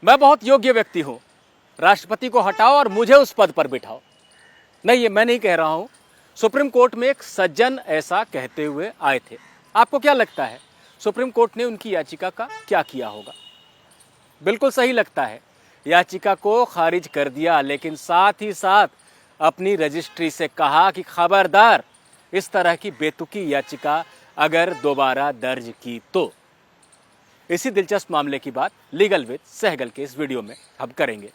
मैं बहुत योग्य व्यक्ति हूं, राष्ट्रपति को हटाओ और मुझे उस पद पर बिठाओ। नहीं, ये मैं नहीं कह रहा हूं, सुप्रीम कोर्ट में एक सज्जन ऐसा कहते हुए आए थे। आपको क्या लगता है सुप्रीम कोर्ट ने उनकी याचिका का क्या किया होगा? बिल्कुल सही लगता है, याचिका को खारिज कर दिया, लेकिन साथ ही साथ अपनी रजिस्ट्री से कहा कि खबरदार इस तरह की बेतुकी याचिका अगर दोबारा दर्ज की तो। इसी दिलचस्प मामले की बात लीगल विद सहगल के इस वीडियो में हम करेंगे।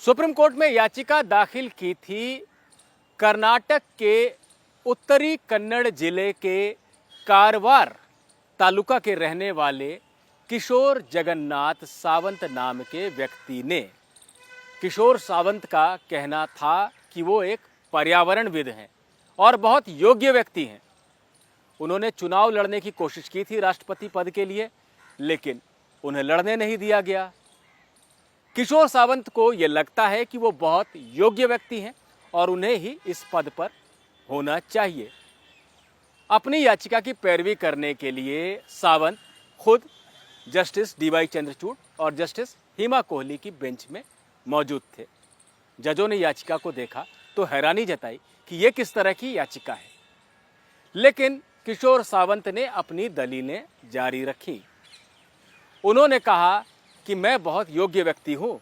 सुप्रीम कोर्ट में याचिका दाखिल की थी कर्नाटक के उत्तरी कन्नड़ जिले के कारवार तालुका के रहने वाले किशोर जगन्नाथ सावंत नाम के व्यक्ति ने। किशोर सावंत का कहना था कि वो एक पर्यावरणविद हैं और बहुत योग्य व्यक्ति हैं। उन्होंने चुनाव लड़ने की कोशिश की थी राष्ट्रपति पद के लिए, लेकिन उन्हें लड़ने नहीं दिया गया। किशोर सावंत को ये लगता है कि वो बहुत योग्य व्यक्ति हैं और उन्हें ही इस पद पर होना चाहिए। अपनी याचिका की पैरवी करने के लिए सावंत खुद जस्टिस डीवाई चंद्रचूड़ और जस्टिस हिमा कोहली की बेंच में मौजूद थे। जजों ने याचिका को देखा तो हैरानी जताई कि ये किस तरह की याचिका है, लेकिन किशोर सावंत ने अपनी दलीलें जारी रखी। उन्होंने कहा कि मैं बहुत योग्य व्यक्ति हूं,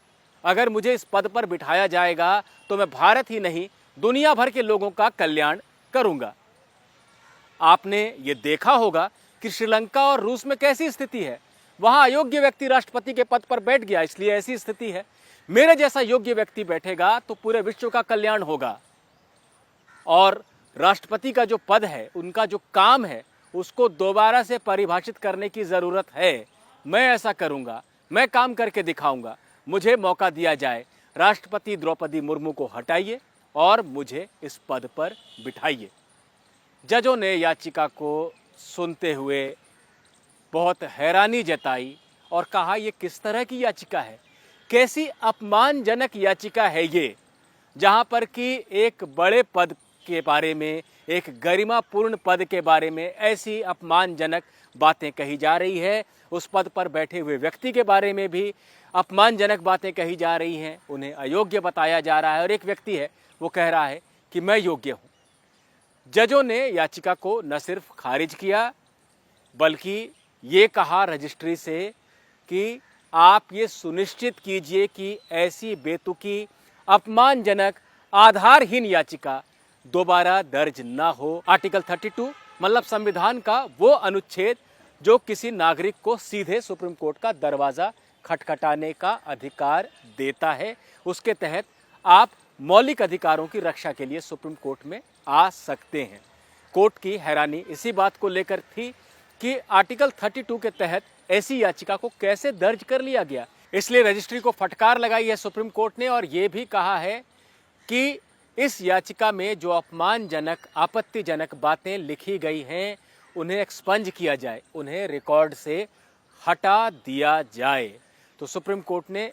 अगर मुझे इस पद पर बिठाया जाएगा तो मैं भारत ही नहीं दुनिया भर के लोगों का कल्याण करूंगा। आपने ये देखा होगा कि श्रीलंका और रूस में कैसी स्थिति है, वहां अयोग्य व्यक्ति राष्ट्रपति के पद पर बैठ गया, इसलिए ऐसी स्थिति है। मेरे जैसा योग्य व्यक्ति बैठेगा तो पूरे विश्व का कल्याण होगा। और राष्ट्रपति का जो पद है, उनका जो काम है, उसको दोबारा से परिभाषित करने की जरूरत है। मैं ऐसा करूंगा, मैं काम करके दिखाऊंगा। मुझे मौका दिया जाए, राष्ट्रपति द्रौपदी मुर्मू को हटाइए और मुझे इस पद पर बिठाइए। जजों ने याचिका को सुनते हुए बहुत हैरानी जताई और कहा यह किस तरह की याचिका है, कैसी अपमानजनक याचिका है ये, जहां पर कि एक बड़े पद के बारे में, एक गरिमापूर्ण पद के बारे में ऐसी अपमानजनक बातें कही जा रही है। उस पद पर बैठे हुए व्यक्ति के बारे में भी अपमानजनक बातें कही जा रही हैं, उन्हें अयोग्य बताया जा रहा है और एक व्यक्ति है वो कह रहा है कि मैं योग्य हूं। जजों ने याचिका को न सिर्फ खारिज किया, बल्कि ये कहा रजिस्ट्री से कि आप ये सुनिश्चित कीजिए कि ऐसी बेतुकी, अपमानजनक, आधारहीन याचिका दोबारा दर्ज ना हो। आर्टिकल 32 मतलब संविधान का वो अनुच्छेद जो किसी नागरिक को सीधे सुप्रीम कोर्ट का दरवाजा खटखटाने का अधिकार देता है, उसके तहत आप मौलिक अधिकारों की रक्षा के लिए सुप्रीम कोर्ट में आ सकते हैं। कोर्ट की हैरानी इसी बात को लेकर थी कि आर्टिकल 32 के तहत ऐसी याचिका को कैसे दर्ज कर लिया गया। इसलिए रजिस्ट्री को फटकार लगाई है सुप्रीम कोर्ट ने और ये भी कहा है कि इस याचिका में जो अपमानजनक, आपत्तिजनक बातें लिखी गई हैं, उन्हें एक्सपंज किया जाए, उन्हें रिकॉर्ड से हटा दिया जाए। तो सुप्रीम कोर्ट ने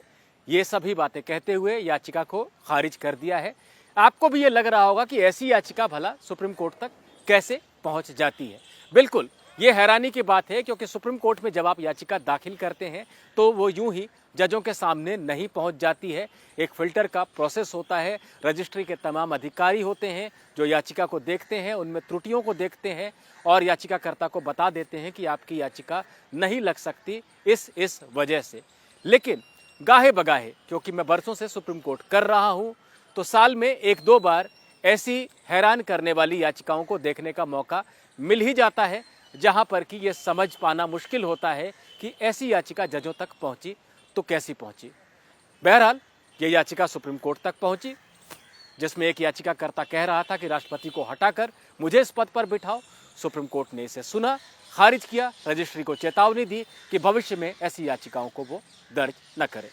ये सभी बातें कहते हुए याचिका को खारिज कर दिया है। आपको भी ये लग रहा होगा कि ऐसी याचिका भला सुप्रीम कोर्ट तक कैसे पहुंच जाती है। बिल्कुल, ये हैरानी की बात है, क्योंकि सुप्रीम कोर्ट में जब आप याचिका दाखिल करते हैं तो वो यूं ही जजों के सामने नहीं पहुंच जाती है। एक फिल्टर का प्रोसेस होता है, रजिस्ट्री के तमाम अधिकारी होते हैं जो याचिका को देखते हैं, उनमें त्रुटियों को देखते हैं और याचिकाकर्ता को बता देते हैं कि आपकी याचिका नहीं लग सकती इस वजह से। लेकिन गाहे बगाहे, क्योंकि मैं बरसों से सुप्रीम कोर्ट कर रहा हूँ, तो साल में एक दो बार ऐसी हैरान करने वाली याचिकाओं को देखने का मौका मिल ही जाता है, जहां पर कि ये समझ पाना मुश्किल होता है कि ऐसी याचिका जजों तक पहुंची तो कैसी पहुंची। बहरहाल ये याचिका सुप्रीम कोर्ट तक पहुंची, जिसमें एक याचिकाकर्ता कह रहा था कि राष्ट्रपति को हटाकर मुझे इस पद पर बिठाओ। सुप्रीम कोर्ट ने इसे सुना, खारिज किया, रजिस्ट्री को चेतावनी दी कि भविष्य में ऐसी याचिकाओं को वो दर्ज न करे।